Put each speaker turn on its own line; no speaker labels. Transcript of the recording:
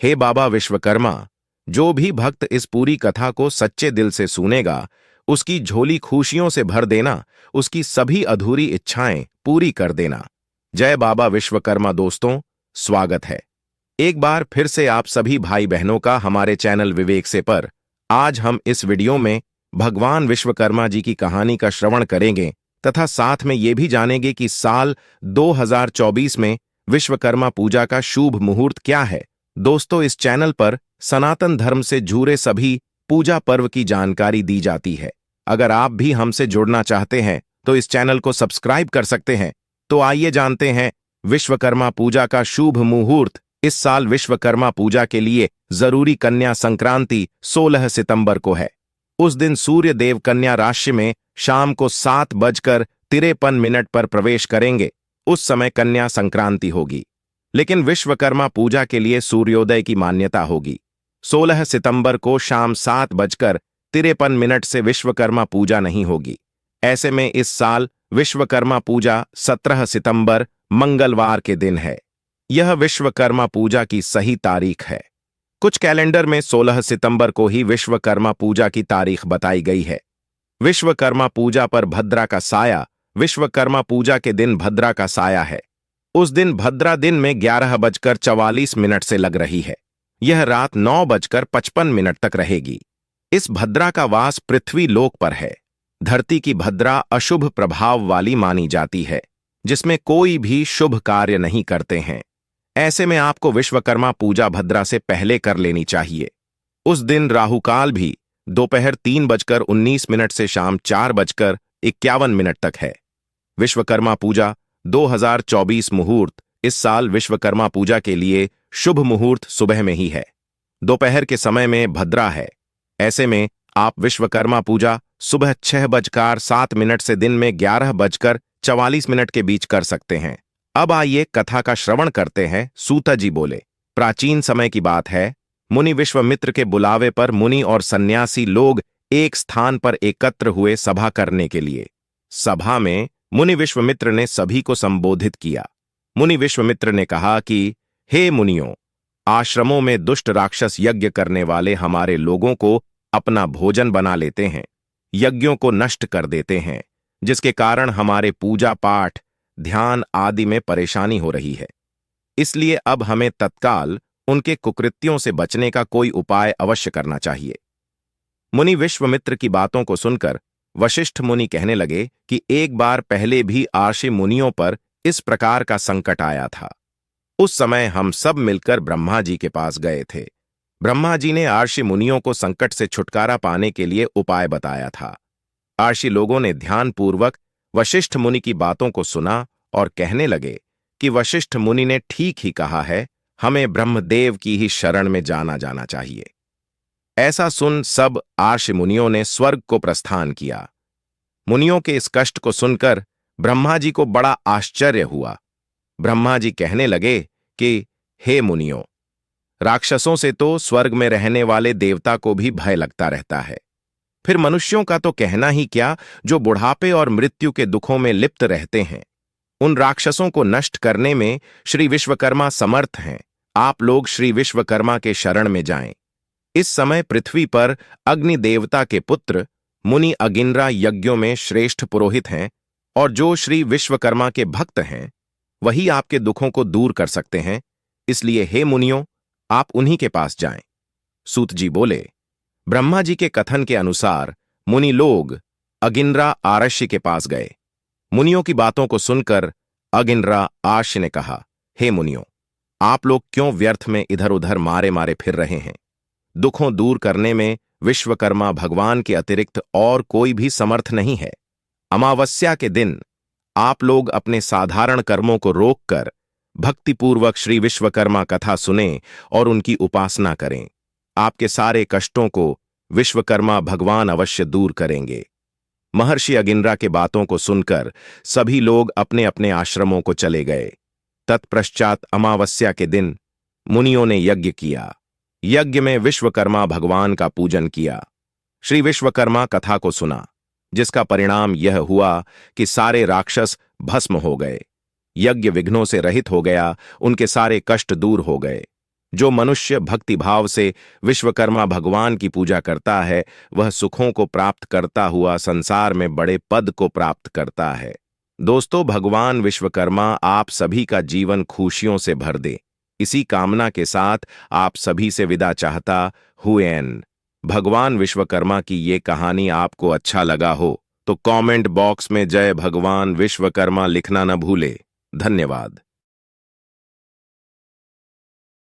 हे बाबा विश्वकर्मा, जो भी भक्त इस पूरी कथा को सच्चे दिल से सुनेगा, उसकी झोली खुशियों से भर देना, उसकी सभी अधूरी इच्छाएं पूरी कर देना। जय बाबा विश्वकर्मा। दोस्तों, स्वागत है एक बार फिर से आप सभी भाई बहनों का हमारे चैनल विवेक से पर। आज हम इस वीडियो में भगवान विश्वकर्मा जी की कहानी का श्रवण करेंगे तथा साथ में ये भी जानेंगे कि साल 2024 में विश्वकर्मा पूजा का शुभ मुहूर्त क्या है। दोस्तों, इस चैनल पर सनातन धर्म से जुड़े सभी पूजा पर्व की जानकारी दी जाती है। अगर आप भी हमसे जुड़ना चाहते हैं तो इस चैनल को सब्सक्राइब कर सकते हैं। तो आइए जानते हैं विश्वकर्मा पूजा का शुभ मुहूर्त। इस साल विश्वकर्मा पूजा के लिए जरूरी कन्या संक्रांति 16 सितंबर को है। उस दिन सूर्य देव कन्या राशि में शाम को 7:53 पर प्रवेश करेंगे। उस समय कन्या संक्रांति होगी, लेकिन विश्वकर्मा पूजा के लिए सूर्योदय की मान्यता होगी। 16 सितंबर को शाम 7:53 से विश्वकर्मा पूजा नहीं होगी। ऐसे में इस साल विश्वकर्मा पूजा 17 सितंबर मंगलवार के दिन है। यह विश्वकर्मा पूजा की सही तारीख है। कुछ कैलेंडर में 16 सितंबर को ही विश्वकर्मा पूजा की तारीख बताई गई है। विश्वकर्मा पूजा पर भद्रा का साया विश्वकर्मा पूजा के दिन भद्रा का साया है। उस दिन भद्रा दिन में 11:44 से लग रही है। यह रात 9:55 तक रहेगी। इस भद्रा का वास पृथ्वी लोक पर है। धरती की भद्रा अशुभ प्रभाव वाली मानी जाती है, जिसमें कोई भी शुभ कार्य नहीं करते हैं। ऐसे में आपको विश्वकर्मा पूजा भद्रा से पहले कर लेनी चाहिए। उस दिन राहुकाल भी दोपहर 3:19 से शाम 4:51 तक है। विश्वकर्मा पूजा 2024 मुहूर्त। इस साल विश्वकर्मा पूजा के लिए शुभ मुहूर्त सुबह में ही है। दोपहर के समय में भद्रा है। ऐसे में आप विश्वकर्मा पूजा सुबह 6:07 से दिन में 11:44 के बीच कर सकते हैं। अब आइए कथा का श्रवण करते हैं। सूत जी बोले, प्राचीन समय की बात है। मुनि विश्वामित्र के बुलावे पर मुनि और सन्यासी लोग एक स्थान पर एकत्र हुए सभा करने के लिए। सभा में मुनि विश्वामित्र ने सभी को संबोधित किया। मुनि विश्वामित्र ने कहा कि हे मुनियों, आश्रमों में दुष्ट राक्षस यज्ञ करने वाले हमारे लोगों को अपना भोजन बना लेते हैं, यज्ञों को नष्ट कर देते हैं, जिसके कारण हमारे पूजा पाठ ध्यान आदि में परेशानी हो रही है। इसलिए अब हमें तत्काल उनके कुकृत्यों से बचने का कोई उपाय अवश्य करना चाहिए। मुनि विश्वामित्र की बातों को सुनकर वशिष्ठ मुनि कहने लगे कि एक बार पहले भी आर्षि मुनियों पर इस प्रकार का संकट आया था। उस समय हम सब मिलकर ब्रह्मा जी के पास गए थे। ब्रह्मा जी ने आर्षि मुनियों को संकट से छुटकारा पाने के लिए उपाय बताया था। आर्षि लोगों ने ध्यानपूर्वक वशिष्ठ मुनि की बातों को सुना और कहने लगे कि वशिष्ठ मुनि ने ठीक ही कहा है, हमें ब्रह्मदेव की ही शरण में जाना चाहिए। ऐसा सुन सब आर्षि मुनियों ने स्वर्ग को प्रस्थान किया। मुनियों के इस कष्ट को सुनकर ब्रह्मा जी को बड़ा आश्चर्य हुआ। ब्रह्मा जी कहने लगे कि हे मुनियों, राक्षसों से तो स्वर्ग में रहने वाले देवता को भी भय लगता रहता है, फिर मनुष्यों का तो कहना ही क्या, जो बुढ़ापे और मृत्यु के दुखों में लिप्त रहते हैं। उन राक्षसों को नष्ट करने में श्री विश्वकर्मा समर्थ हैं। आप लोग श्री विश्वकर्मा के शरण में जाएं। इस समय पृथ्वी पर अग्नि देवता के पुत्र मुनि अगिंद्रा यज्ञों में श्रेष्ठ पुरोहित हैं, और जो श्री विश्वकर्मा के भक्त हैं वही आपके दुखों को दूर कर सकते हैं। इसलिए हे मुनियों, आप उन्हीं के पास जाएं। सूत जी बोले, ब्रह्मा जी के कथन के अनुसार मुनि लोग अगिंद्रा आरष्य के पास गए। मुनियों की बातों को सुनकर अगिंद्रा आरष्य ने कहा, हे मुनियों, आप लोग क्यों व्यर्थ में इधर उधर मारे मारे फिर रहे हैं? दुखों दूर करने में विश्वकर्मा भगवान के अतिरिक्त और कोई भी समर्थ नहीं है। अमावस्या के दिन आप लोग अपने साधारण कर्मों को रोककर भक्तिपूर्वक श्री विश्वकर्मा कथा सुनें और उनकी उपासना करें। आपके सारे कष्टों को विश्वकर्मा भगवान अवश्य दूर करेंगे। महर्षि अगिंद्रा के बातों को सुनकर सभी लोग अपने अपने आश्रमों को चले गए। तत्पश्चात अमावस्या के दिन मुनियों ने यज्ञ किया। यज्ञ में विश्वकर्मा भगवान का पूजन किया। श्री विश्वकर्मा कथा को सुना, जिसका परिणाम यह हुआ कि सारे राक्षस भस्म हो गए। यज्ञ विघ्नों से रहित हो गया, उनके सारे कष्ट दूर हो गए। जो मनुष्य भक्तिभाव से विश्वकर्मा भगवान की पूजा करता है वह सुखों को प्राप्त करता हुआ संसार में बड़े पद को प्राप्त करता है। दोस्तों, भगवान विश्वकर्मा आप सभी का जीवन खुशियों से भर दे। इसी कामना के साथ आप सभी से विदा चाहता हुएन। भगवान विश्वकर्मा की ये कहानी आपको अच्छा लगा हो तो कमेंट बॉक्स में जय भगवान विश्वकर्मा लिखना न भूले। धन्यवाद।